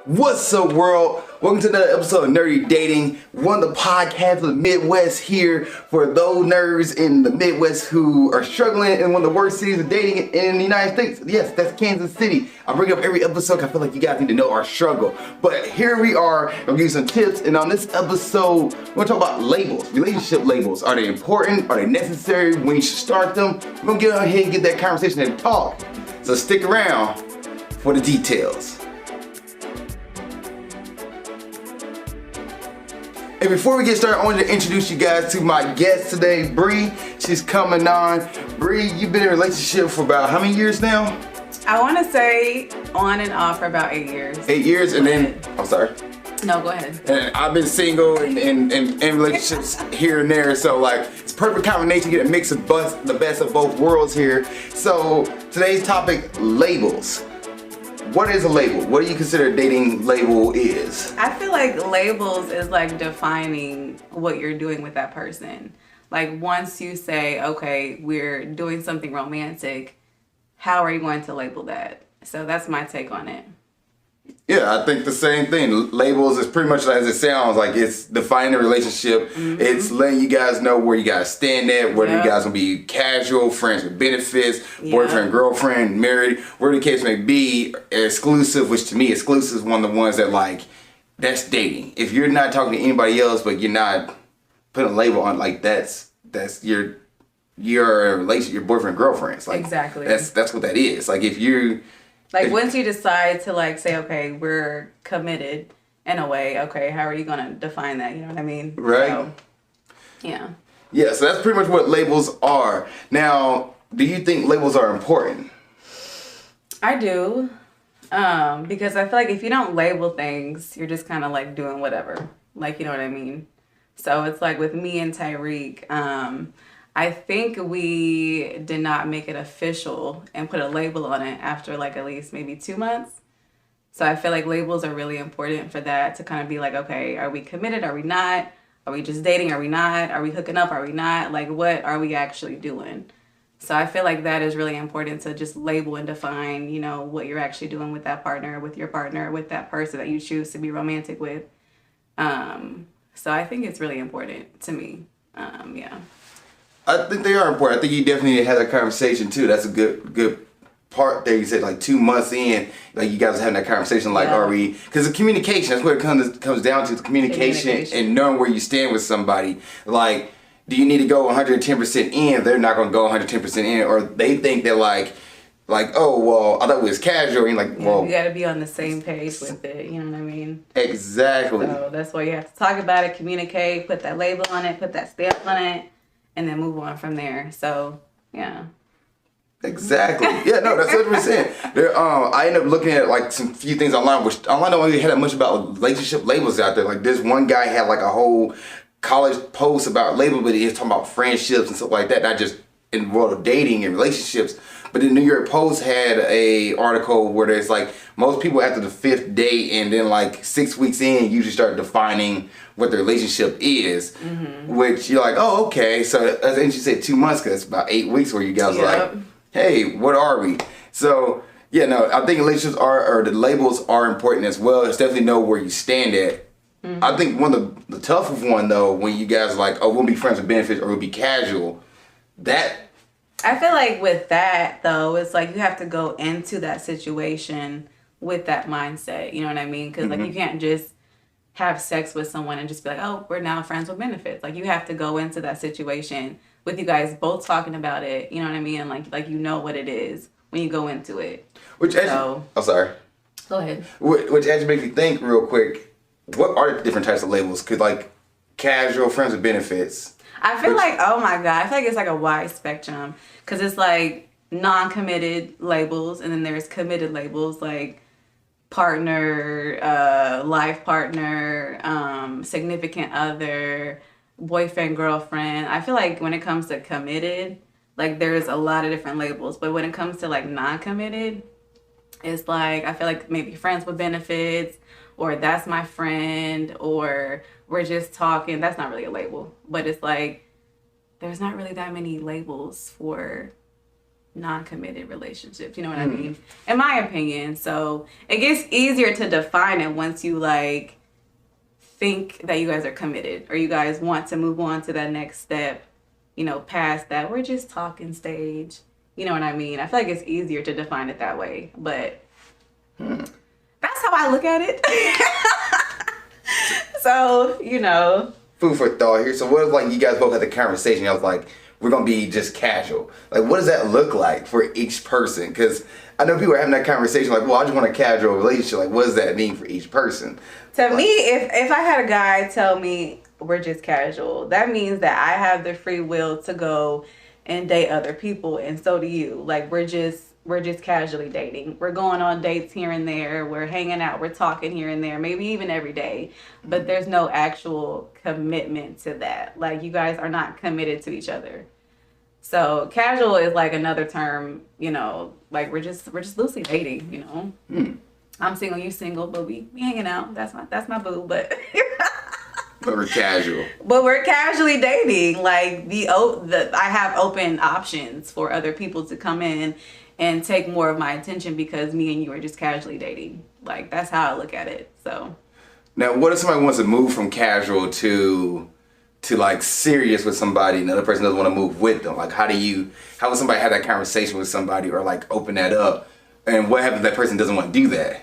What's up, world? Welcome to another episode of Nerdy Dating, one of the podcasts of the Midwest here for those nerds in the Midwest who are struggling in one of the worst cities of dating in the United States. Yes, that's Kansas City. I bring up every episode because I feel like you guys need to know our struggle. But here we are, I'm gonna give you some tips, and on this episode, we're gonna talk about labels, relationship labels. Are they important? Are they necessary? When you should start them? We're gonna get on here and get that conversation and talk. So stick around for the details. And before we get started, I wanted to introduce you guys to my guest today, Bree. She's coming on. Bree, you've been in a relationship for about how many years now? I want to say on and off for about 8 years. 8 years, and then, I'm sorry. No, go ahead. And I've been single and in relationships here and there, so like, it's perfect combination to get a mix of the best of both worlds here. So today's topic, labels. What is a label? What do you consider a dating label is? I feel like labels is like defining what you're doing with that person. Like once you say, okay, we're doing something romantic, how are you going to label that? So that's my take on it. Yeah, I think the same thing. Labels is pretty much as it sounds, like it's defining a relationship. Mm-hmm. It's letting you guys know where you guys stand at, whether you guys gonna be casual, friends with benefits, boyfriend, girlfriend, married, whatever the case may be, exclusive, which to me, exclusive is one of the ones that like, that's dating. If you're not talking to anybody else, but you're not putting a label on, like that's your relation, your boyfriend, girlfriend. Like, exactly. That's what that is. Like if you... Like once you decide to like say, okay, we're committed in a way, okay, how are you going to define that? You know what I mean? Right. So, yeah. Yeah, so that's pretty much what labels are. Now, do you think labels are important? I do. Because I feel like if you don't label things, you're just kind of like doing whatever. Like, you know what I mean? So it's like with me and Tyreek, I think we did not make it official and put a label on it after like at least maybe 2 months. So I feel like labels are really important for that to kind of be like, okay, are we committed? Are we not? Are we just dating? Are we not? Are we hooking up? Are we not? Like, what are we actually doing? So I feel like that is really important to just label and define, you know, what you're actually doing with that partner, with your partner, with that person that you choose to be romantic with. So I think it's really important to me. Yeah. I think they are important. I think you definitely need to have that conversation too. That's a good part there. You said like 2 months in, like you guys are having that conversation. Like, are we? Because the communication. That's what it comes down to. The communication and knowing where you stand with somebody. Like, do you need to go 110% in? They're not going to go 110% in, or they think they're like, oh well, I thought it was casual. And like, well, you got to be on the same page with it. You know what I mean? Exactly. So that's why you have to talk about it, communicate, put that label on it, put that stamp on it. And then move on from there. So, yeah. Exactly. Yeah, no, that's 100%. There, I ended up looking at like some few things online, which online don't really have that much about relationship labels out there. Like this one guy had like a whole college post about label, but he was talking about friendships and stuff like that. Not just in the world of dating and relationships. But the New York Post had a article where there's like most people after the 5th date and then like 6 weeks in usually start defining what the relationship is, which you're like, oh, okay. So as you said, 2 months, because it's about 8 weeks where you guys are like, hey, what are we? So yeah, no, I think relationships or the labels are important as well. It's definitely know where you stand at. I think one of the toughest one though, when you guys are like, oh, we'll be friends with benefits or we'll be casual, that. I feel like with that though, it's like you have to go into that situation with that mindset. You know what I mean? Because like you can't just have sex with someone and just be like, oh, we're now friends with benefits. Like you have to go into that situation with you guys both talking about it. You know what I mean? Like you know what it is when you go into it. Which actually, I'm sorry. Go ahead. Which actually makes me think real quick. What are the different types of labels? Cause like casual, friends with benefits. I feel like, oh my God, I feel like it's like a wide spectrum. Cause it's like non-committed labels and then there's committed labels like partner, life partner, significant other, boyfriend, girlfriend. I feel like when it comes to committed, like there's a lot of different labels. But when it comes to like non-committed, it's like, I feel like maybe friends with benefits, or that's my friend, or we're just talking. That's not really a label, but it's like, there's not really that many labels for non-committed relationships. You know what I mean? In my opinion. So it gets easier to define it once you like think that you guys are committed or you guys want to move on to that next step, you know, past that we're just talking stage. You know what I mean? I feel like it's easier to define it that way, but that's how I look at it. So, you know. Food for thought here. So what if like you guys both had the conversation? I was like, we're gonna be just casual. Like, what does that look like for each person? Because I know people are having that conversation like, well, I just want a casual relationship. Like, what does that mean for each person? To me, if I had a guy tell me we're just casual, that means that I have the free will to go and date other people, and so do you. Like, we're just casually dating. We're going on dates here and there. We're hanging out. We're talking here and there, maybe even every day. But there's no actual commitment to that. Like, you guys are not committed to each other. So casual is like another term, you know, like we're just loosely dating, you know. I'm single, you single, but we hanging out. That's my boo, but But we're casual. But we're casually dating. Like I have open options for other people to come in and take more of my attention because me and you are just casually dating. Like, that's how I look at it. So now, what if somebody wants to move from casual to like serious with somebody and the other person doesn't want to move with them? Like, how would somebody have that conversation with somebody or like open that up? And what happens if that person doesn't want to do that?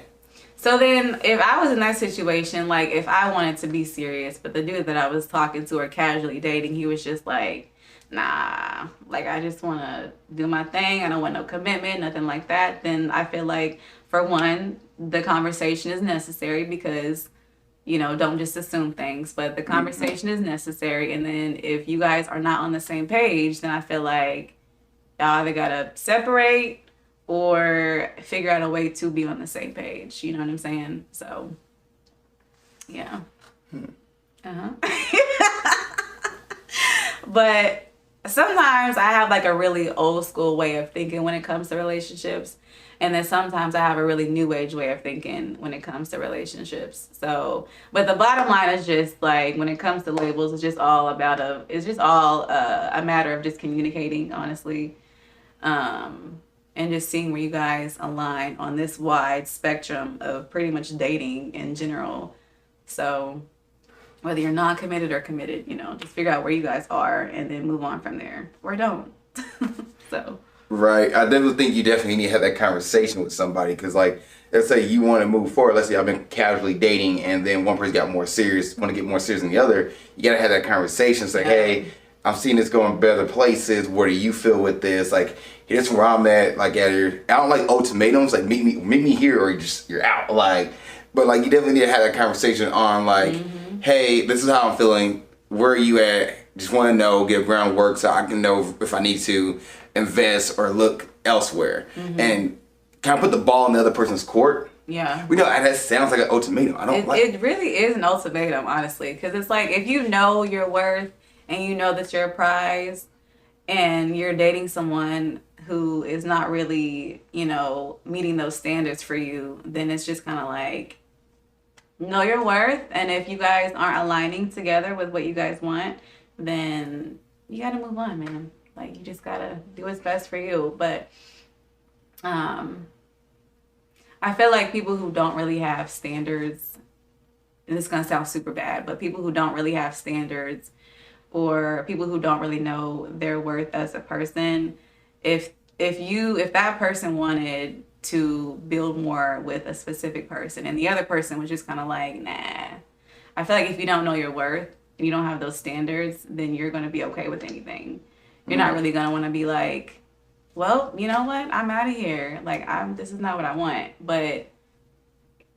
So then if I was in that situation, like if I wanted to be serious, but the dude that I was talking to or casually dating, he was just like, nah, like I just want to do my thing. I don't want no commitment, nothing like that. Then I feel like, for one, the conversation is necessary because, you know, don't just assume things, but the conversation is necessary. And then if you guys are not on the same page, then I feel like y'all either gotta separate or figure out a way to be on the same page. You know what I'm saying? So, yeah. But sometimes I have like a really old school way of thinking when it comes to relationships. And then sometimes I have a really new age way of thinking when it comes to relationships. So, but the bottom line is just like, when it comes to labels, it's just all a matter of just communicating, honestly. And just seeing where you guys align on this wide spectrum of pretty much dating in general. So whether you're non-committed or committed, you know, just figure out where you guys are and then move on from there, or don't. So. Right. I definitely think you definitely need to have that conversation with somebody, because like, let's say you want to move forward. Let's say I've been casually dating and then one person got more serious, want to get more serious than the other. You got to have that conversation. Say, hey, I'm seeing this going better places. Where do you feel with this? Like, here's where I'm at. Like, I don't like ultimatums. Like, meet me here or you're out. Like, but like, you definitely need to have that conversation on like, hey, this is how I'm feeling. Where are you at? Just want to know, get groundwork so I can know if I need to invest or look elsewhere, and kind of put the ball in the other person's court. Yeah. We know that sounds like an ultimatum. It really is an ultimatum, honestly, because it's like, if you know your worth and you know that you're a prize and you're dating someone who is not really, you know, meeting those standards for you, then it's just kind of like, know your worth. And if you guys aren't aligning together with what you guys want, then you got to move on, man. Like, you just got to do what's best for you. But I feel like people who don't really have standards, and this is going to sound super bad, but people who don't really have standards, or people who don't really know their worth as a person, if that person wanted to build more with a specific person and the other person was just kind of like, nah, I feel like if you don't know your worth and you don't have those standards, then you're going to be okay with anything. You're not really going to want to be like, well, you know what? I'm out of here. Like, this is not what I want. But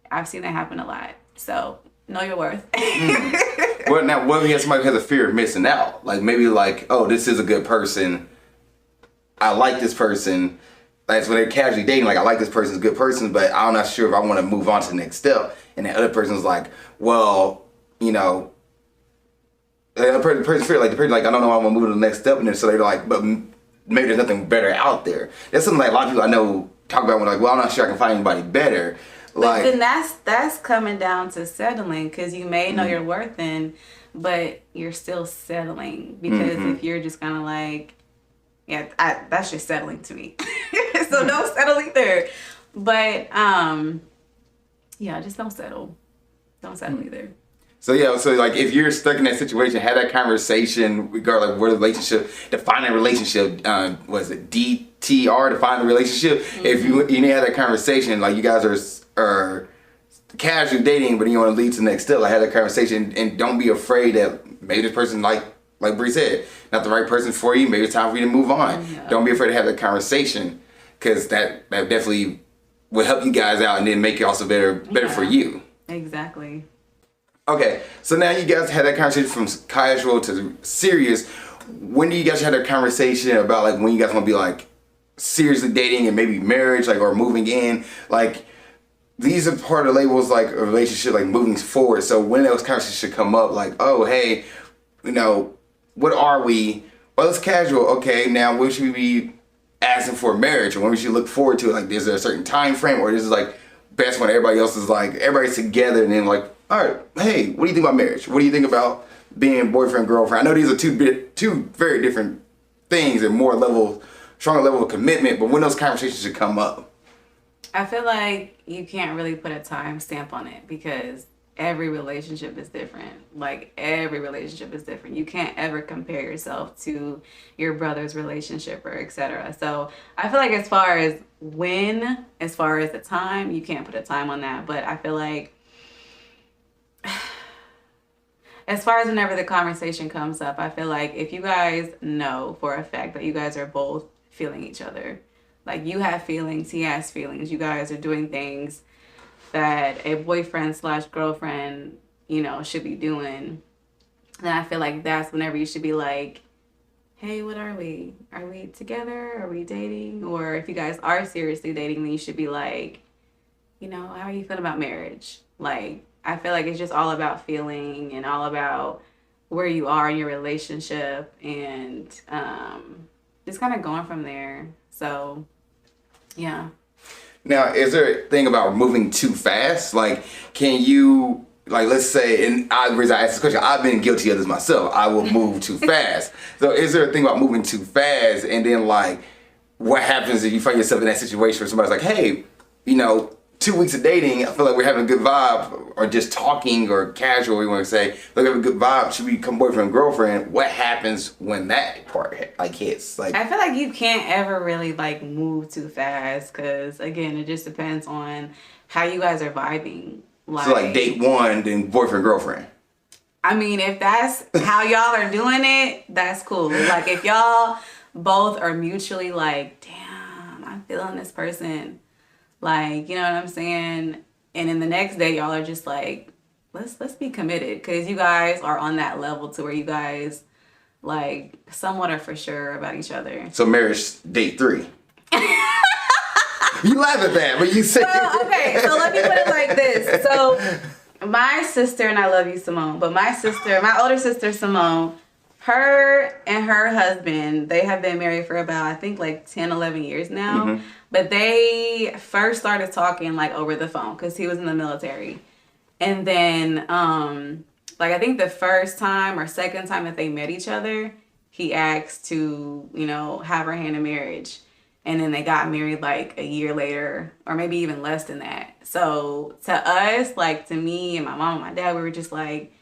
I've seen that happen a lot. So, know your worth. Well, now, what if you have somebody who has a fear of missing out? Like, maybe like, oh, this is a good person. I like this person. Like, so when they're casually dating, like, I like this person's a good person, but I'm not sure if I want to move on to the next step. And the other person's like, well, you know, the person's fear, like, the person, like, I don't know, I want to move to the next step. And then so they're like, but maybe there's nothing better out there. That's something like a lot of people I know talk about when like, well, I'm not sure I can find anybody better. Like, but then that's coming down to settling, because you may know your worth but you're still settling, because if you're just kind of like, Yeah, that's just settling to me. So don't settle either. But yeah, just don't settle. Don't settle either. So yeah, so like if you're stuck in that situation, have that conversation regarding like what a relationship, define a relationship. Was it DTR, define the relationship? If you need to have that conversation, like you guys are casual dating, but you want to lead to the next step, like have that conversation and don't be afraid that maybe this person like Bree said, not the right person for you. Maybe it's time for you to move on. Yeah. Don't be afraid to have that conversation, because that definitely will help you guys out and then make it also better for you. Exactly. Okay, so now you guys had that conversation from casual to serious. When do you guys have that conversation about like when you guys want to be like seriously dating and maybe marriage, like, or moving in? Like, these are part of the labels like a relationship, like moving forward. So when those conversations should come up, like, oh hey, you know, what are we? Well, it's casual. Okay, now when should we be asking for marriage, or when we should look forward to it? Like, is there a certain time frame, or this is like best when everybody else is like everybody's together, and then like, all right, hey, what do you think about marriage? What do you think about being boyfriend, girlfriend? I know these are two very different things and stronger level of commitment, but when those conversations should come up? I feel like you can't really put a time stamp on it because every relationship is different. Like, every relationship is different. You can't ever compare yourself to your brother's relationship or etc. So I feel like as far as the time, you can't put a time on that. But I feel like as far as whenever the conversation comes up, I feel like if you guys know for a fact that you guys are both feeling each other, like you have feelings, he has feelings, you guys are doing things that a boyfriend/girlfriend, you know, should be doing, then I feel like that's whenever you should be like, hey, what are we? Are we together? Are we dating? Or if you guys are seriously dating, then you should be like, you know, how are you feeling about marriage? Like, I feel like it's just all about feeling and all about where you are in your relationship and just kind of going from there. So, yeah. Now, is there a thing about moving too fast? Like, can you, like, let's say, and the reason I asked this question, I've been guilty of this myself. I will move too fast. So is there a thing about moving too fast? And then, like, what happens if you find yourself in that situation where somebody's like, hey, you know, 2 weeks of dating, I feel like we're having a good vibe, or just talking or casual, you want to say, look, we have a good vibe, should we become boyfriend and girlfriend? What happens when that part like hits? Like, I feel like you can't ever really like move too fast because again, it just depends on how you guys are vibing. Like, so like date one, then boyfriend, girlfriend. I mean, if that's how y'all are doing it, that's cool. Like if y'all both are mutually like, damn, I'm feeling this person. Like, you know what I'm saying? And then the next day y'all are just like, let's be committed, because you guys are on that level to where you guys like somewhat are for sure about each other. So marriage date 3. You laugh at that, but you say. Well, okay, so let me put it like this. So my sister, and I love you, Simone, but my older sister, Simone, her and her husband, they have been married for about, I think, like 10, 11 years now. Mm-hmm. But they first started talking like over the phone because he was in the military. And then, like, I think the first time or second time that they met each other, he asked to, you know, have her hand in marriage. And then they got married like a year later, or maybe even less than that. So to us, like to me and my mom and my dad, we were just like,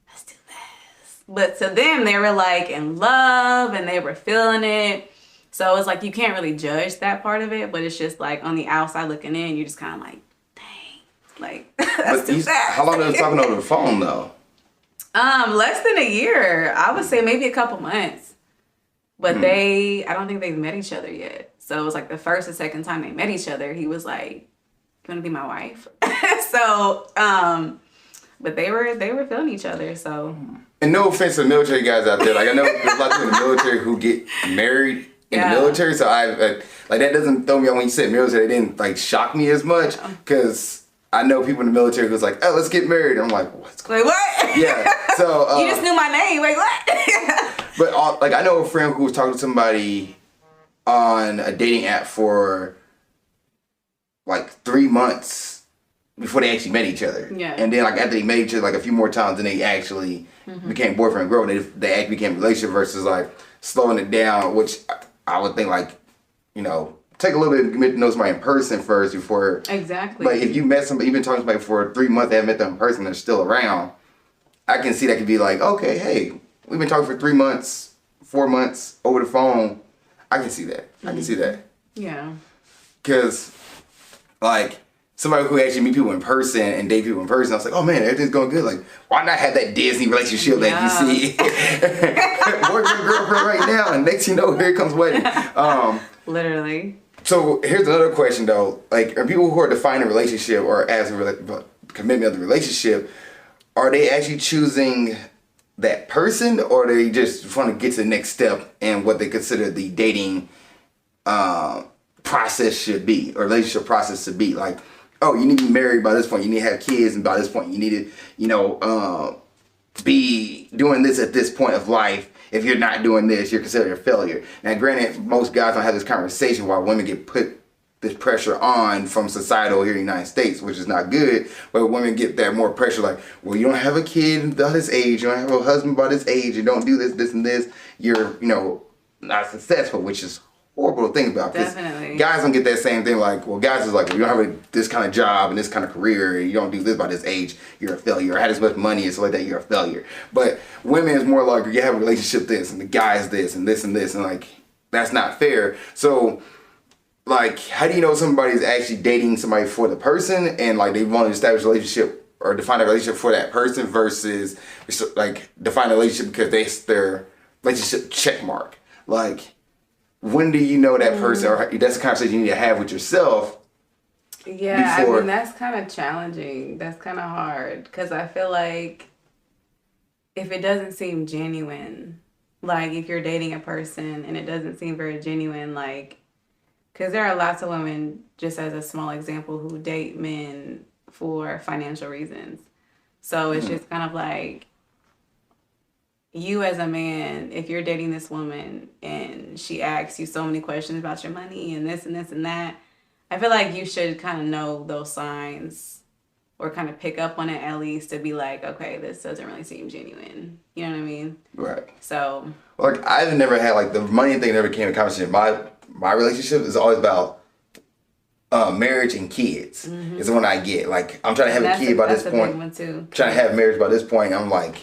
let's do this. But to them, they were like in love and they were feeling it. So it's like you can't really judge that part of it, but it's just like on the outside looking in, you're just kind of like, dang, like that's too fast. How long they was talking over the phone though? Less than a year. I would say maybe a couple months. But I don't think they've met each other yet. So it was like the first and second time they met each other, he was like, "You want to be my wife?" So, but they were feeling each other. So. And no offense to the military guys out there, like I know there's a lot of people in the military who get married in the military. So I like that doesn't throw me on when you said military. It didn't like shock me as much because I know people in the military who's like, "Oh, let's get married." I'm like, "What's going on?" Wait, what? Yeah. So you just knew my name. Wait, what? But like I know a friend who was talking to somebody on a dating app for like 3 months before they actually met each other. Yeah. And then like after they met each other like a few more times, then they actually became boyfriend and girl. They actually became a relationship versus like slowing it down, which I would think like, take a little bit to get to know somebody in person first before. Exactly. Like if you met somebody, you've been talking to somebody for 3 months, they haven't met them in person, they're still around. I can see that could be like, okay, hey, we've been talking for 3 months, 4 months over the phone. I can see that. I can see that. Yeah. Because, like, somebody who actually meet people in person and date people in person, I was like, oh man, everything's going good. Like, why not have that Disney relationship that you see? Boyfriend, girlfriend right now, and next you know, here comes wedding. Literally. So here's another question though. Like, are people who are defining a relationship or as a commitment of the relationship, are they actually choosing that person, or they just want to get to the next step in what they consider the dating process should be, or relationship process should be? Like, oh, you need to be married by this point, you need to have kids, and by this point you need to, be doing this at this point of life. If you're not doing this, you're considered a failure. Now, granted, most guys don't have this conversation while women get put this pressure on from societal here in the United States, which is not good. But women get that more pressure, like, well, you don't have a kid by this age, you don't have a husband by this age, you don't do this, this, and this. You're, not successful, which is horrible to think about. Definitely. Guys don't get that same thing. Like, well, guys is like, well, you don't have this kind of job and this kind of career, and you don't do this by this age, you're a failure. Or had this much money and stuff like that, you're a failure. But women is more like, you have a relationship this, and the guy is this, and this, and this, and like, that's not fair. So, like, how do you know somebody's actually dating somebody for the person, and like they want to establish a relationship or define a relationship for that person versus like define a relationship because that's their relationship check mark? Like, when do you know that person, or that's the conversation you need to have with yourself? Yeah, before... I mean, that's kind of challenging. That's kind of hard because I feel like if it doesn't seem genuine, like if you're dating a person and it doesn't seem very genuine, like, because there are lots of women, just as a small example, who date men for financial reasons. So it's just kind of like, you as a man, if you're dating this woman and she asks you so many questions about your money and this and this and that, I feel like you should kind of know those signs or kind of pick up on it at least to be like, okay, this doesn't really seem genuine. You know what I mean? Right. So. Like, I've never had, like, the money thing never came in conversation. My relationship is always about marriage and kids. Is the one I get. Like, I'm trying to have a kid by this point. One too. Trying to have marriage by this point. I'm like,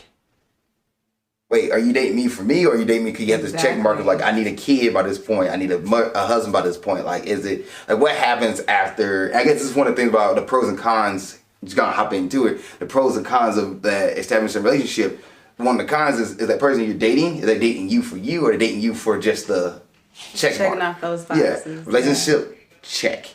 wait, are you dating me for me, or are you dating me because you have this check mark of like, I need a kid by this point, I need a husband by this point? Like, is it like, what happens after? I guess this is one of the things about the pros and cons. Just gonna hop into it. The pros and cons of that establishing a relationship. One of the cons is that person you're dating, is they dating you for you, or they dating you for just the check mark? Checking off those boxes. Yeah, relationship check.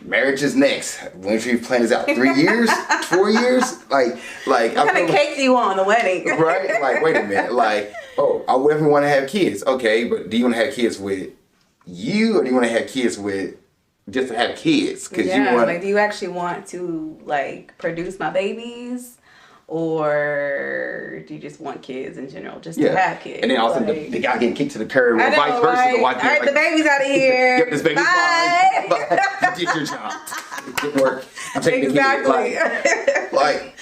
Marriage is next. When should we plan this out? 3 years? 4 years? Like. What kind of cake do you want on the wedding? Right? Like, wait a minute. Like, oh, I would ever want to have kids. Okay, but do you want to have kids with you, or do you want to have kids with just to have kids? Cause yeah, you want. Like, do you actually want to like produce my babies? Or do you just want kids in general, just to have kids? And then also like, the guy getting kicked to the curb, or I know, vice versa. right? The wife All right, like, the baby's out of here. Yep, this baby's Bye. fine. You did your job. Good work. I'm taking Exactly. the kid. Like,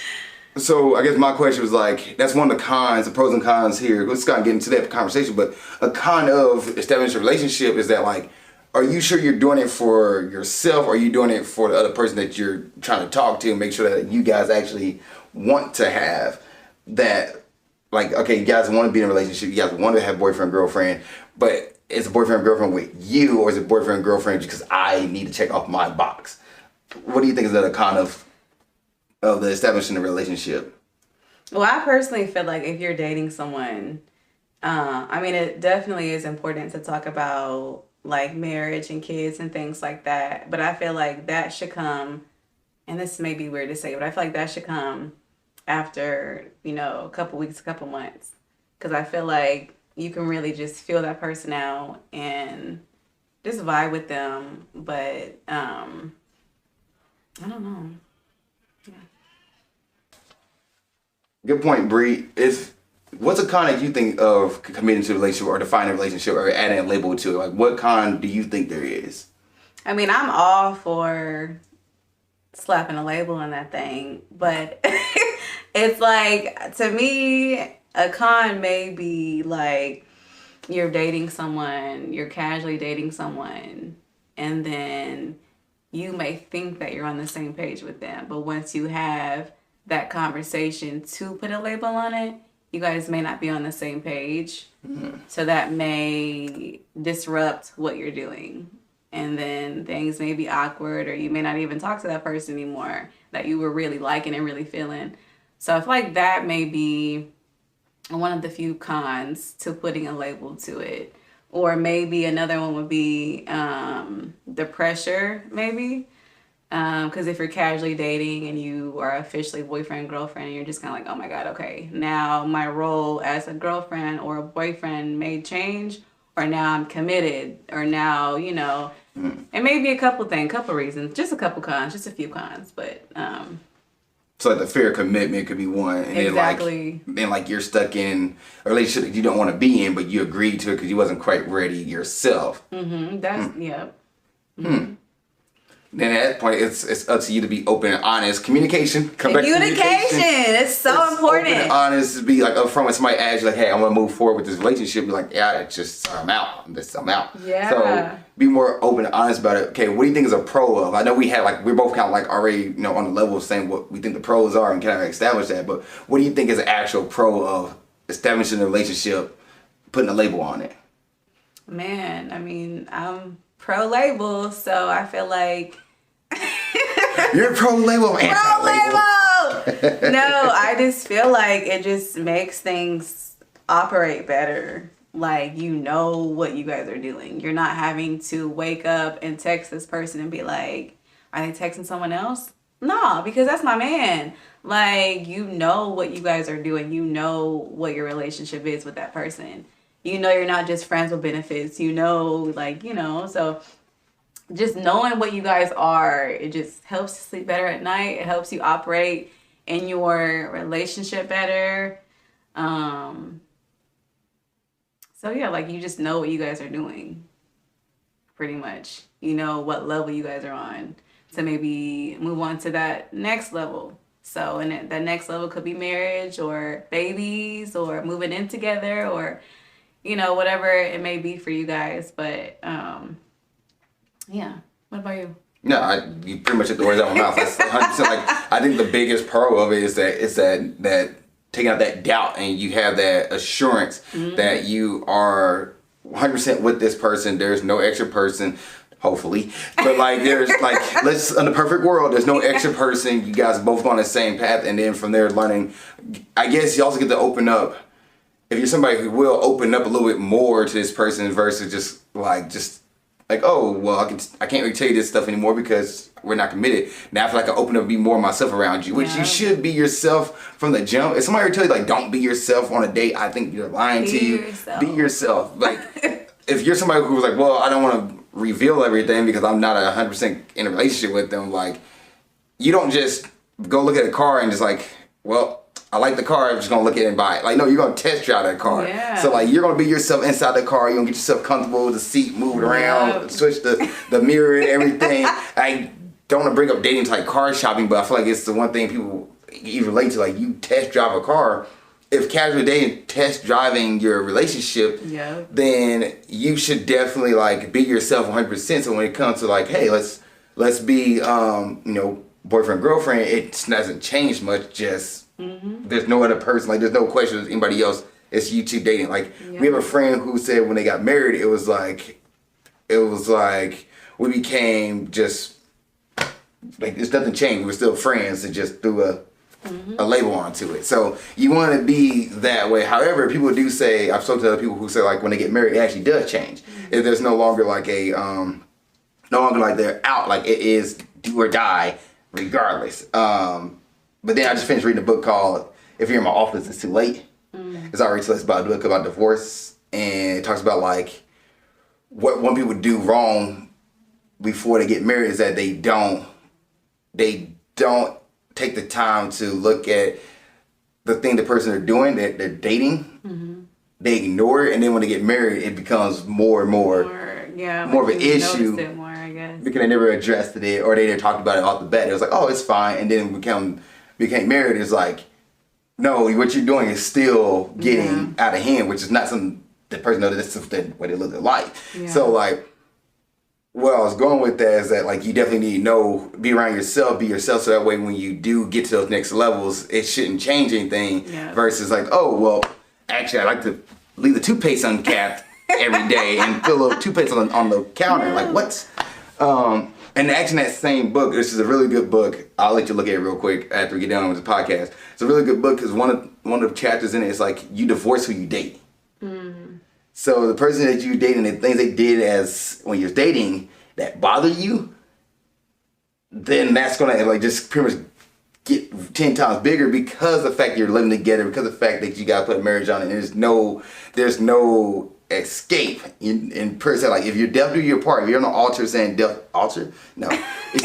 so I guess my question was like, that's one of the cons, the pros and cons here. Let's kind of get into that conversation. But a con of establishing a relationship is that, like, are you sure you're doing it for yourself, or are you doing it for the other person that you're trying to talk to, and make sure that you guys actually want to have that? Like, okay, you guys want to be in a relationship, you guys want to have boyfriend, girlfriend, but is a boyfriend, girlfriend with you, or is it boyfriend, girlfriend because I need to check off my box? What do you think is that a con of the establishing a relationship? Well, I personally feel like if you're dating someone, I mean, it definitely is important to talk about like marriage and kids and things like that. But I feel like that should come, and this may be weird to say, but I feel like that should come after, a couple weeks, a couple months. Because I feel like you can really just feel that person out and just vibe with them. But I don't know. Yeah. Good point, Bree. What's a con that you think of committing to a relationship, or defining a relationship, or adding a label to it? Like, what con do you think there is? I mean, I'm all for slapping a label on that thing, but it's like, to me, a con may be like, you're dating someone, you're casually dating someone, and then you may think that you're on the same page with them, but once you have that conversation to put a label on it, you guys may not be on the same page. Mm-hmm. So that may disrupt what you're doing. And then things may be awkward, or you may not even talk to that person anymore that you were really liking and really feeling. So I feel like that may be one of the few cons to putting a label to it. Or maybe another one would be the pressure, maybe. Because if you're casually dating and you are officially boyfriend, girlfriend, and you're just kind of like, oh my God, okay, now my role as a girlfriend or a boyfriend may change, or now I'm committed, or now, you know, it may be a couple reasons, just a couple cons, just a few cons, but. So like the fear of commitment could be one, and exactly. then like you're stuck in a relationship that you don't want to be in, but you agreed to it because you wasn't quite ready yourself. Mm-hmm. That's yeah. Mm-hmm. Then at that point, it's up to you to be open and honest. Communication. Communication. It's so important. Open and honest, to be like upfront when somebody asks you like, hey, I want to move forward with this relationship. Be like, yeah, it's just I'm out. I'm out. Yeah. So be more open and honest about it. Okay, what do you think is a pro of? I know we're both kind of like already, you know, on the level of saying what we think the pros are and kind of establish that. But what do you think is an actual pro of establishing a relationship, putting a label on it? Man, I mean, I'm pro label, so I feel like. You're pro label, anti-label. No, I just feel like it just makes things operate better. Like, you know what you guys are doing. You're not having to wake up and text this person and be like, are they texting someone else? No, because that's my man. Like, you know what you guys are doing. You know what your relationship is with that person. You know you're not just friends with benefits. You know, like, you know, so just knowing what you guys are, it just helps you sleep better at night. It helps you operate in your relationship better. So yeah, like you just know what you guys are doing, pretty much. You know what level you guys are on to maybe move on to that next level. So, and that next level could be marriage or babies or moving in together or, you know, whatever it may be for you guys. But, yeah. What about you? No, you pretty much hit the words out of my mouth. That's 100%. Like, I think the biggest pro of it is that taking out that doubt and you have that assurance that you are 100% with this person. There's no extra person, hopefully. But like, there's like, in the perfect world, there's no extra person. You guys both on the same path, and then from there, learning. I guess you also get to open up. If you're somebody who will open up a little bit more to this person versus just like, oh, well, I can't really tell you this stuff anymore because we're not committed. Now I feel like I open up and be more myself around you, which you should be yourself from the jump. If somebody tell you, like, don't be yourself on a date, I think you're lying to you. Be yourself. Like, if you're somebody who was like, well, I don't want to reveal everything because I'm not 100% in a relationship with them, like, you don't just go look at a car and just like, well, I like the car, I'm just going to look at it and buy it. Like, no, you're going to test drive that car. Yeah. So, like, you're going to be yourself inside the car. You're going to get yourself comfortable with the seat, moving around, switch the mirror and everything. I don't want to bring up dating to, like, car shopping, but I feel like it's the one thing people you relate to. Like, you test drive a car. If casual dating, test driving your relationship, then you should definitely, like, be yourself 100%. So when it comes to, like, hey, let's be, you know, boyfriend, girlfriend, it hasn't changed much, just... There's no other person, like there's no question with anybody else. It's you two dating. Like we have a friend who said when they got married, it was like we became just like there's nothing changed. We were still friends and just threw a label onto it. So you want to be that way. However, people do say, I've spoken to other people who say like when they get married, it actually does change. If there's no longer like a no longer like they're out, like it is do or die regardless. But then I just finished reading a book called If You're in My Office, It's Too Late. It's already so it's about a book about divorce. And it talks about like what one people do wrong before they get married is that they don't take the time to look at the thing the person they're doing, that they're dating. They ignore it, and then when they get married, it becomes more and more of an issue. More, I guess. Because they never addressed it, or they didn't talk about it off the bat. It was like, oh, it's fine, and then became married. It's like, no, what you're doing is still getting out of hand, which is not something the person knows this is the way they live their life. Yeah. So like, where I was going with that is that like you definitely need to know, be around yourself, be yourself, so that way when you do get to those next levels, it shouldn't change anything. Yeah. Versus like, oh well, actually I like to leave the toothpaste uncapped every day and fill a little toothpaste on the counter. Like what? And actually that same book, this is a really good book. I'll let you look at it real quick after we get done with the podcast. It's a really good book because one of the chapters in it is like you divorce who you date. So the person that you date and the things they did as when you're dating that bother you, then that's gonna like just pretty much get 10 times bigger because of the fact you're living together, because of the fact that you gotta put a marriage on it. There's no escape in person. Like if you're deaf to your part, you're on the altar saying deaf altar. No, it's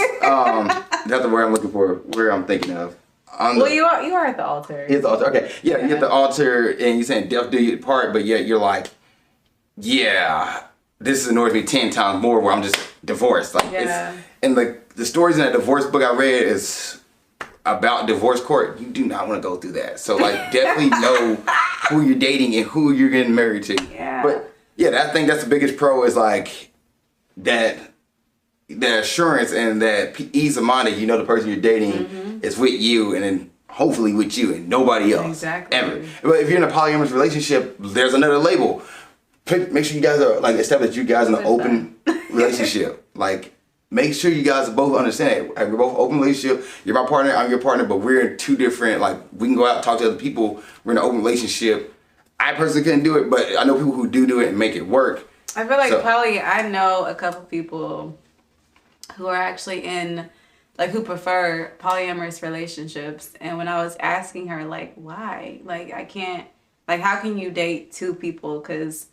that's the word I'm looking for. Where I'm thinking of. You are at the altar. It's the altar. Okay, yeah, you're at the altar and you're saying deaf to your part, but yet you're like, yeah, this annoys me 10 times more. Where I'm just divorced. Like it's, and the stories in that divorce book I read is about divorce court. You do not want to go through that. So like definitely know who you're dating and who you're getting married to. Yeah. But yeah, I think that's the biggest pro is like that assurance and that ease of mind that you know the person you're dating is with you and then hopefully with you and nobody else. Exactly. Ever. But if you're in a polyamorous relationship, there's another label. Make sure you guys are like establish you guys in an open relationship. Like make sure you guys both understand it. We're both open relationship. You're my partner, I'm your partner, but we're in two different, like we can go out and talk to other people. We're in an open relationship. I personally couldn't do it, but I know people who do it and make it work. I feel like I know a couple people who are actually in, like who prefer polyamorous relationships. And when I was asking her, like, why? Like, I can't, like, how can you date two people? Because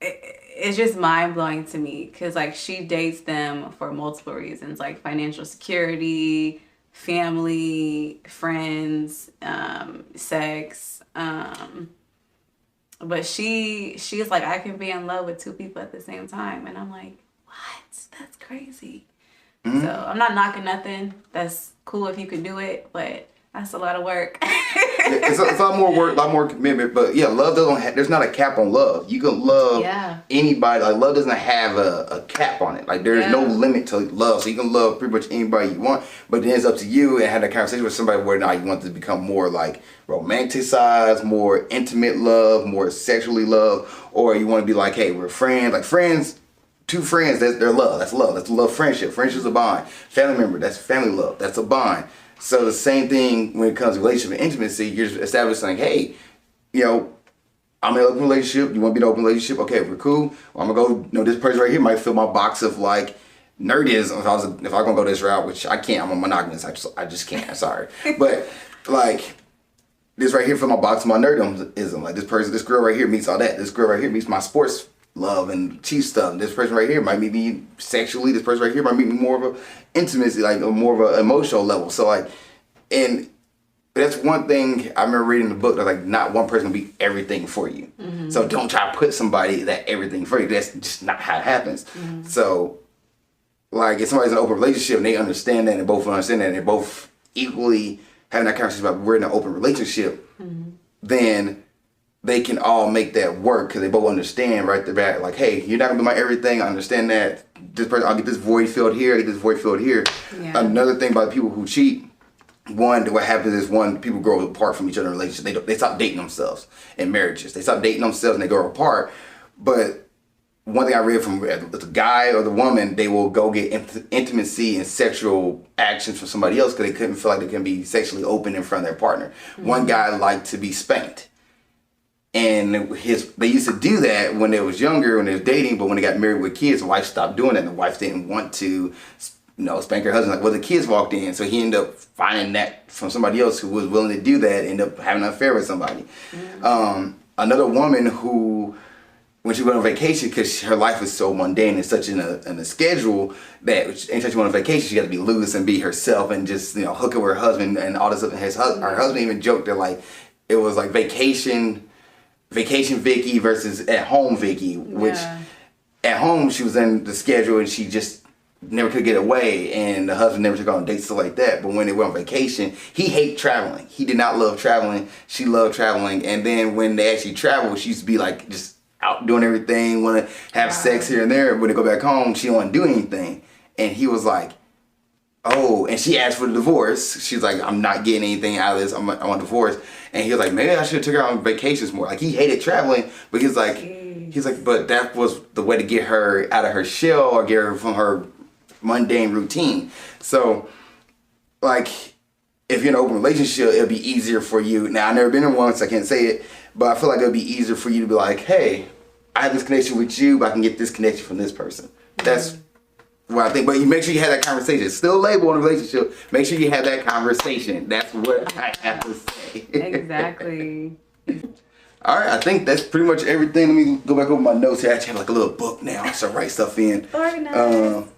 it's just mind-blowing to me because like she dates them for multiple reasons, like financial security, family, friends, sex, but she's like, I can be in love with two people at the same time, and I'm like, what? That's crazy. So I'm not knocking nothing. That's cool if you can do it, but that's a lot of work. It's a lot more work, a lot more commitment. But yeah, love doesn't. There's not a cap on love. You can love anybody. Like love doesn't have a cap on it. Like there's no limit to love. So you can love pretty much anybody you want. But then it's up to you and have that conversation with somebody where now you want to become more like romanticized, more intimate love, more sexually love, or you want to be like, hey, we're friends. Like friends. Two friends, that's their love. That's love. That's love friendship. Friendship's a bond. Family member, that's family love. That's a bond. So the same thing when it comes to relationship and intimacy, you're establishing, hey, you know, I'm in an open relationship. You want to be in an open relationship? Okay, we're cool. Well, I'm going to go, this person right here might fill my box of like nerdism. If I'm going to go this route, which I can't, I'm a monogamous. I just can't. Sorry. But like this right here fill my box of my nerdism. Like this girl right here meets all that. This girl right here meets my sports love and cheap stuff. This person right here might meet me sexually. This person right here might meet me more of a intimacy, like more of an emotional level. So like, and that's one thing I remember reading the book that like not one person will be everything for you. So don't try to put somebody that everything for you. That's just not how it happens. So like if somebody's in an open relationship and they understand that and both understand that and they're both equally having that conversation about we're in an open relationship, then they can all make that work because they both understand right there back, like, hey, you're not gonna be my everything. I understand that. This person, I'll get this void filled here. I get this void filled here. Yeah. Another thing about people who cheat, what happens is people grow apart from each other in relationships. They stop dating themselves in marriages. They stop dating themselves and they grow apart. But one thing I read from the guy or the woman, they will go get intimacy and sexual actions from somebody else because they couldn't feel like they can be sexually open in front of their partner. One guy liked to be spanked. And they used to do that when they was younger, when they was dating, but when they got married with kids, the wife stopped doing that. And the wife didn't want to, spank her husband. Like, well, the kids walked in, so he ended up finding that from somebody else who was willing to do that, ended up having an affair with somebody. Another woman who, when she went on vacation, because her life was so mundane and such in a schedule that anytime she went on vacation, she had to be loose and be herself and just hook up with her husband and all this stuff. And her husband even joked that like it was like vacation Vicky versus at home Vicky, which at home she was in the schedule and she just never could get away, and the husband never took her on dates, stuff like that. But when they went on vacation, he hated traveling. He did not love traveling. She loved traveling. And then when they actually traveled, she used to be like just out doing everything, want to have sex here and there. When they go back home, she don't want to do anything. And he was like, oh, and she asked for the divorce. She's like, I'm not getting anything out of this. I want a divorce. And he was like, maybe I should have took her on vacations more. Like, he hated traveling, but he's like, but that was the way to get her out of her shell or get her from her mundane routine. So, like, if you're in an open relationship, it'll be easier for you. Now, I've never been in one, so I can't say it, but I feel like it'll be easier for you to be like, hey, I have this connection with you, but I can get this connection from this person. That's what I think. But you make sure you have that conversation. It's still a label in a relationship. Make sure you have that conversation. That's what I have to say. Exactly. All right, I think that's pretty much everything. Let me go back over my notes here. I actually have like a little book now, so I write stuff in. Organized.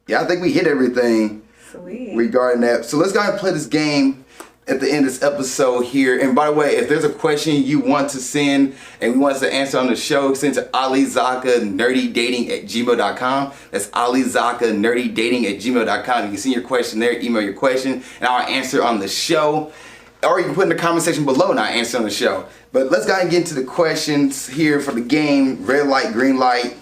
Yeah, I think we hit everything. Sweet. Regarding that. So let's go ahead and play this game at the end of this episode here. And by the way, if there's a question you want to send and we want us to answer on the show, send to alizakkanerdydating@gmail.com. That's alizakkanerdydating@gmail.com. You can send your question there, email your question, and I'll answer on the show. Or you can put in the comment section below and I'll answer on the show. But let's go ahead and get into the questions here for the game. Red light, green light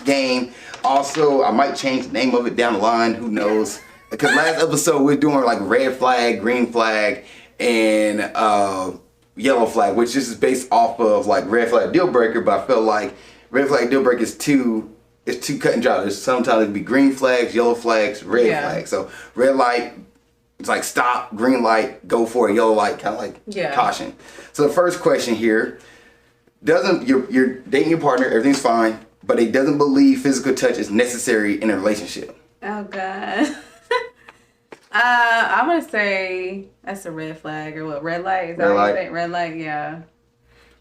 game. Also, I might change the name of it down the line. Who knows? Because last episode we were doing like red flag, green flag, and yellow flag, which is based off of like red flag deal breaker. But I feel like red flag deal breaker is too cut and dry. There's sometimes it can be green flags, yellow flags, red flags. So red light, it's like stop. Green light, go for it. Yellow light, kind of like caution. So the first question here: you're dating your partner, everything's fine, but he doesn't believe physical touch is necessary in a relationship. Oh God. I'm gonna say that's a red flag or what? Red light? Is that what you say? Red light, yeah.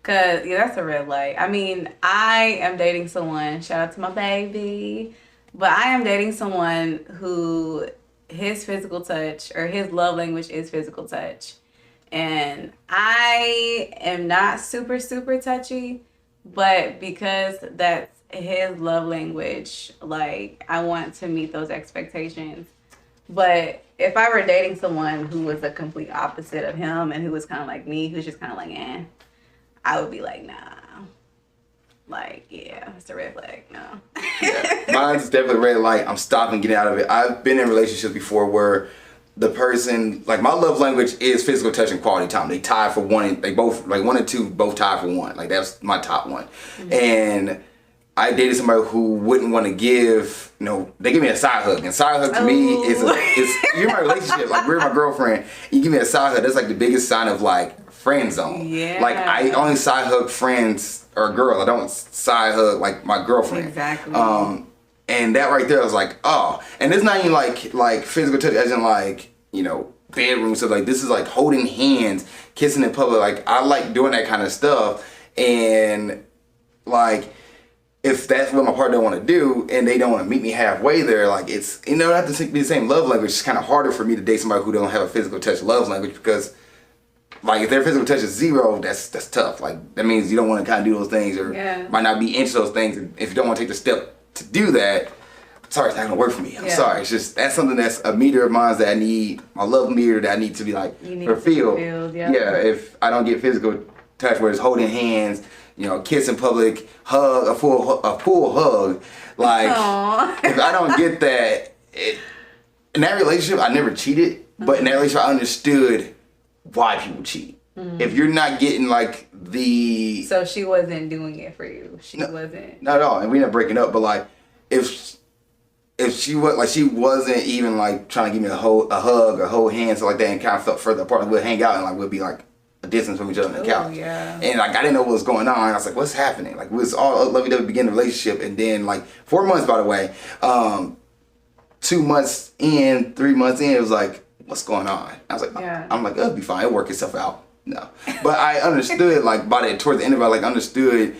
Cause that's a red light. I mean, I am dating someone. Shout out to my baby, but I am dating someone who his physical touch or his love language is physical touch, and I am not super touchy, but because that's his love language, like I want to meet those expectations. But if I were dating someone who was the complete opposite of him and who was kind of like me, who's just kind of like, I would be like, nah. Like, yeah, it's a red flag, no. Yeah, mine's definitely red light. I'm stopping, getting out of it. I've been in relationships before where the person, like my love language is physical touch and quality time. They tie for one, they both, like one and two, both tie for one. Like that's my top one. Mm-hmm. And I dated somebody who wouldn't want to give, they give me a side hug. And side hug to me is you're in my relationship, like we're my girlfriend. You give me a side hug, that's like the biggest sign of like friend zone. Yeah. Like I only side hug friends or girls. I don't side hug like my girlfriend. Exactly. And that right there, I was like, oh. And it's not even like physical touch as in like, bedroom stuff. Like this is like holding hands, kissing in public. Like I like doing that kind of stuff. And like, if that's what my partner don't want to do and they don't want to meet me halfway there, like it's, it don't have to be the same love language. It's kind of harder for me to date somebody who don't have a physical touch love language because like if their physical touch is zero, that's tough. Like that means you don't want to kind of do those things or might not be into those things. And if you don't want to take the step to do that, sorry, it's not going to work for me. I'm sorry. It's just, that's something that's a meter of mine that I need, my love meter that I need to be like fulfilled. Yeah, if I don't get physical touch where it's holding hands, kiss in public, hug, a full hug. Like, if I don't get that, in that relationship, I never cheated, but in that relationship, I understood why people cheat. Mm-hmm. If you're not getting like the... So she wasn't doing it for you. She wasn't... Not at all. And we ended up breaking up, but like, if she was like, she wasn't even like trying to give me a hug or hold hands, so like that, and kind of felt further apart, we'd hang out and like we'd be like a distance from each other on the couch. Yeah. And like I didn't know what was going on. I was like, what's happening? Like it was all lovey-dovey beginning the relationship, and then like 4 months, by the way, 2 months in, 3 months in, it was like, what's going on? I was like, I'm like, it'll be fine, it'll work itself out. No. But I understood like towards the end of it, I like understood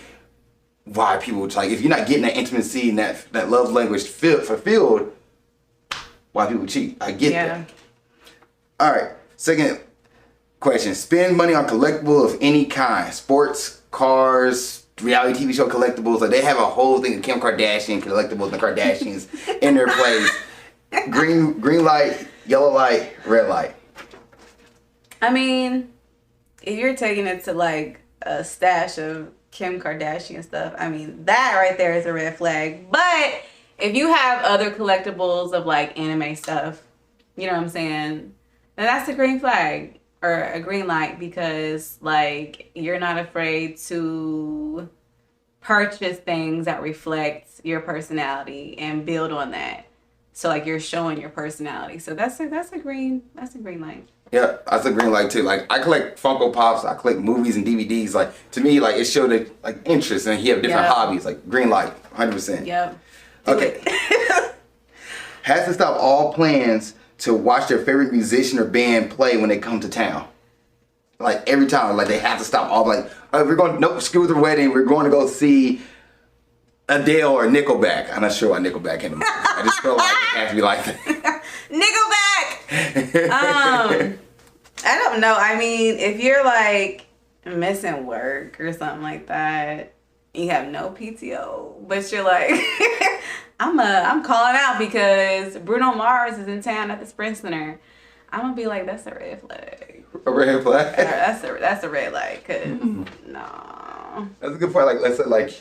why people like, if you're not getting that intimacy and that love language fulfilled, why people cheat. I get that. All right, second question. Spend money on collectible of any kind. Sports, cars, reality TV show collectibles. Like they have a whole thing of Kim Kardashian collectibles and the Kardashians in their place. Green light, yellow light, red light. I mean, if you're taking it to like a stash of Kim Kardashian stuff, I mean, that right there is a red flag. But if you have other collectibles of like anime stuff, you know what I'm saying, then that's a green flag or a green light, because like you're not afraid to purchase things that reflect your personality and build on that. So like you're showing your personality. So that's a green light. Yeah, that's a green light too. Like I collect Funko Pops, I collect movies and DVDs. Like to me, like it showed like interest, and he have different hobbies. Like green light, 100%. Yep. Okay. Has to stop all plans to watch their favorite musician or band play when they come to town. Like every time, like they have to stop all. Like we're going, nope, screw the wedding. We're going to go see Adele or Nickelback. I'm not sure why Nickelback came to mind. I just feel like it has to be like that. Nickelback. I don't know. I mean, if you're like missing work or something like that, you have no PTO, but you're like, I'm calling out because Bruno Mars is in town at the Sprint Center. I'm gonna be like, that's a red flag. A red flag. That's a red light. Cause no. That's a good point. Like let's say like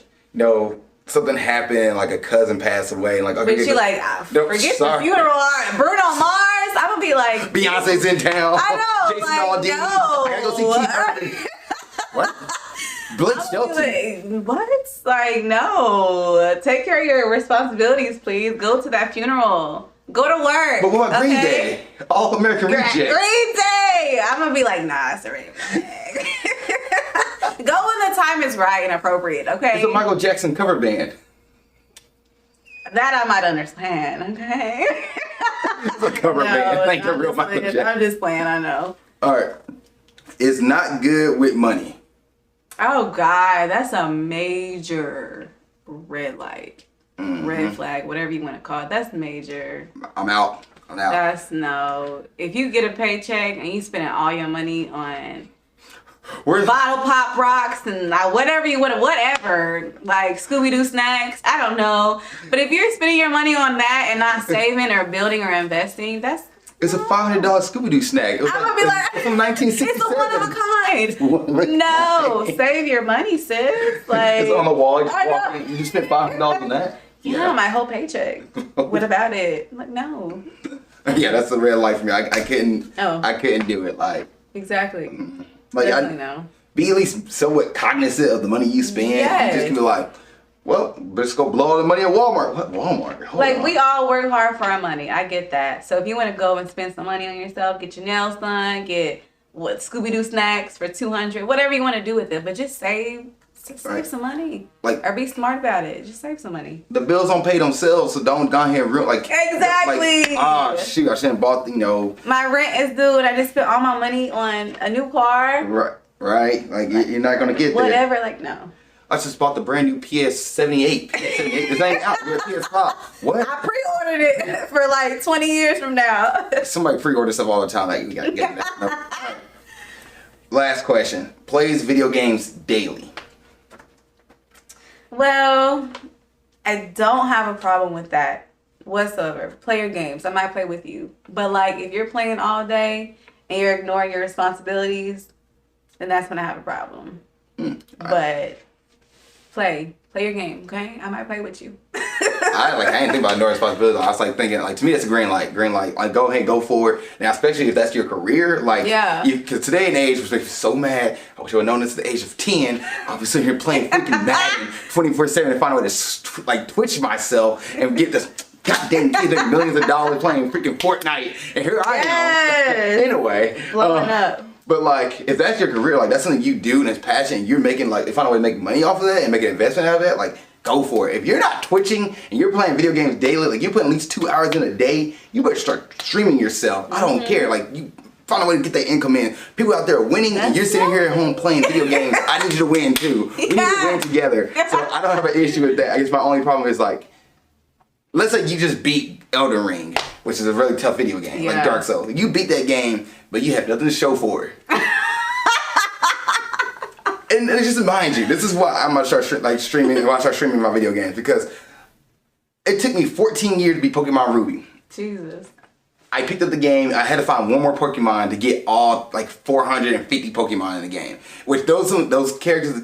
something happened, like a cousin passed away, and like okay, but you like forget the funeral. Bruno Mars. I'm gonna be like, Beyonce's in town. I know. Jason like, Aldean. no. I gotta go see Keith. What? Blitz Shelton. Like, what? Like, no. Take care of your responsibilities, please. Go to that funeral. Go to work. But what about Green Day? All American Rejects. Green Day. I'm gonna be like, nah, it's a red flag. Go when the time is right and appropriate, okay? It's a Michael Jackson cover band. That I might understand, okay? It's a cover band. Like the real Michael Jackson. I'm just playing, I know. All right. It's not good with money. Oh, God. That's a major red light. Red flag, whatever you want to call it. That's major. I'm out. That's no. If you get a paycheck and you spending all your money on bottle pop rocks and whatever you want, whatever, like Scooby-Doo snacks, I don't know. But if you're spending your money on that and not saving or building or investing, it's a $500 Scooby-Doo snack. I'm gonna be like, it's from 1967. It's a one of a kind. No, save your money, sis. Like it's on the wall. You spent $500 on that. Yeah, my whole paycheck. What about it? Like, no. Yeah, that's the red light for me. I couldn't. Oh. I couldn't do it. Like exactly. Like definitely no. Be at least somewhat cognizant of the money you spend. Yes. Just be like, well, let's go blow all the money at Walmart. What Walmart? Hold on. We all work hard for our money. I get that. So if you want to go and spend some money on yourself, get your nails done, get Scooby-Doo snacks for $200, whatever you want to do with it, but just save some money. Or be smart about it. Just save some money. The bills don't pay themselves, so don't go ahead and exactly. Shoot, I shouldn't bought my rent is due and I just spent all my money on a new car. Right. Like you're not gonna get there. Whatever. Like no. I just bought the brand new PS78. This ain't out. We're PS5. What? I pre-ordered it for like 20 years from now. Somebody pre-orders stuff all the time. Like we gotta get that. No. Right. Last question. Plays video games daily. Well, I don't have a problem with that whatsoever. Play your games. I might play with you. But like if you're playing all day and you're ignoring your responsibilities, then that's when I have a problem. But play your game, okay? I might play with you. I didn't think about no responsibility. I was like thinking, like to me that's a green light. Like go ahead, go for it. Now, especially if that's your career, like because today and age was making me so mad. I wish I would have known this at the age of 10. I'll be sitting here playing freaking Madden 24/7 and find a way to like twitch myself and get this goddamn kid like millions of dollars playing freaking Fortnite, and here I am. Anyway, blowing up. But like, if that's your career, like that's something you do and it's passion, and you're making like, if I find a way to make money off of that and make an investment out of that, like go for it. If you're not twitching and you're playing video games daily, like you're putting at least 2 hours in a day, you better start streaming yourself. I don't care. Like you find a way to get that income in. People out there are winning and you're sitting here at home playing video games. I need you to win too. We need to win together. So I don't have an issue with that. I guess my only problem is like, let's say you just beat Elden Ring, which is a really tough video game, like Dark Souls. You beat that game, but you have nothing to show for it. And just to mind you, this is why I'm gonna start streaming. Why I start streaming my video games, because it took me 14 years to beat Pokemon Ruby. Jesus. I picked up the game. I had to find one more Pokemon to get all like 450 Pokemon in the game. Which those characters at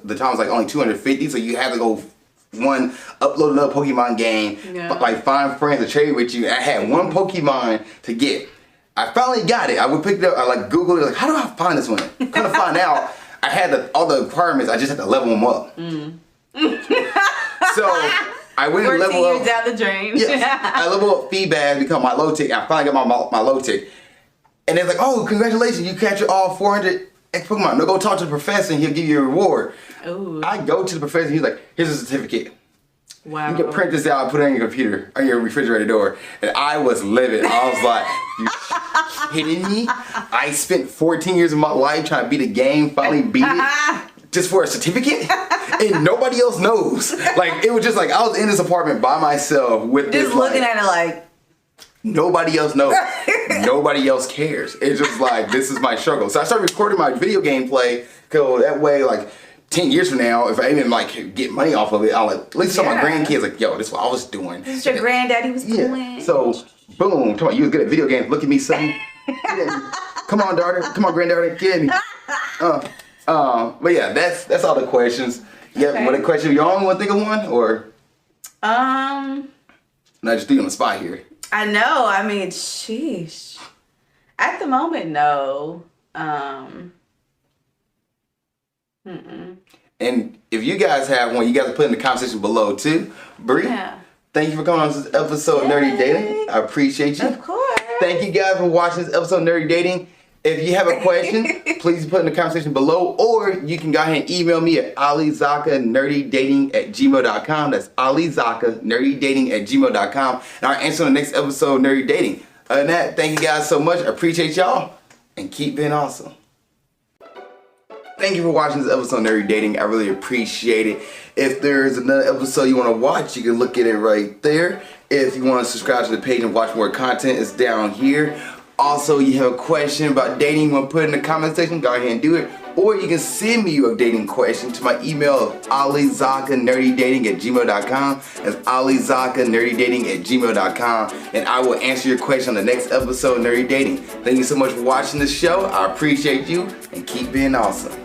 the time was like only 250, so you had to go upload another Pokemon game, like find friends to trade with you. I had one Pokemon to get. I finally got it. I would pick it up. I like Googled it. Like, how do I find this one? Kind of find out. I had all the requirements. I just had to level them up. So I went and leveled up. 14 years down the drain. Yes, I leveled up Feedback, become my low tick. I finally got my low tick. And they're like, oh, congratulations, you captured all 400 X Pokemon. Now go talk to the professor and he'll give you a reward. Ooh. I go to the professor and he's like, here's a certificate. Wow. You can print this out and put it on your computer, on your refrigerator door. And I was livid. I was like, you kidding me? I spent 14 years of my life trying to beat a game, finally beat it, just for a certificate? And nobody else knows. Like, it was just like, I was in this apartment by myself with this, just looking at it like, nobody else knows. Nobody else cares. It's just like, this is my struggle. So I started recording my video game play, so that way, like, 10 years from now, if I even like get money off of it, I'll at least tell my grandkids like, yo, this is what I was doing. This is your granddaddy was doing. So, boom, come on, you was good at video games. Look at me, son. Come on, daughter. Come on, granddaughter. Get me. But yeah, that's all the questions. Yeah, what a question? You only want to think of one, or? No, just threw you on the spot here. I know. I mean, sheesh. At the moment, no. And if you guys have one, you guys put in the comment section below too. Bree, thank you for coming on this episode of Nerdy Dating. I appreciate you. Of course. Thank you guys for watching this episode of Nerdy Dating. If you have a question, please put in the comment section below, or you can go ahead and email me at alizakkanerdydating@gmail.com. That's alizakkanerdydating@gmail.com. And I'll answer on the next episode of Nerdy Dating. Other than that, thank you guys so much. I appreciate y'all, and keep being awesome. Thank you for watching this episode of Nerdy Dating. I really appreciate it. If there's another episode you want to watch, you can look at it right there. If you want to subscribe to the page and watch more content, it's down here. Also, you have a question about dating, you want to put it in the comment section, go ahead and do it. Or you can send me a dating question to my email of alizakkanerdydating@gmail.com. That's alizakkanerdydating@gmail.com. And I will answer your question on the next episode of Nerdy Dating. Thank you so much for watching this show. I appreciate you, and keep being awesome.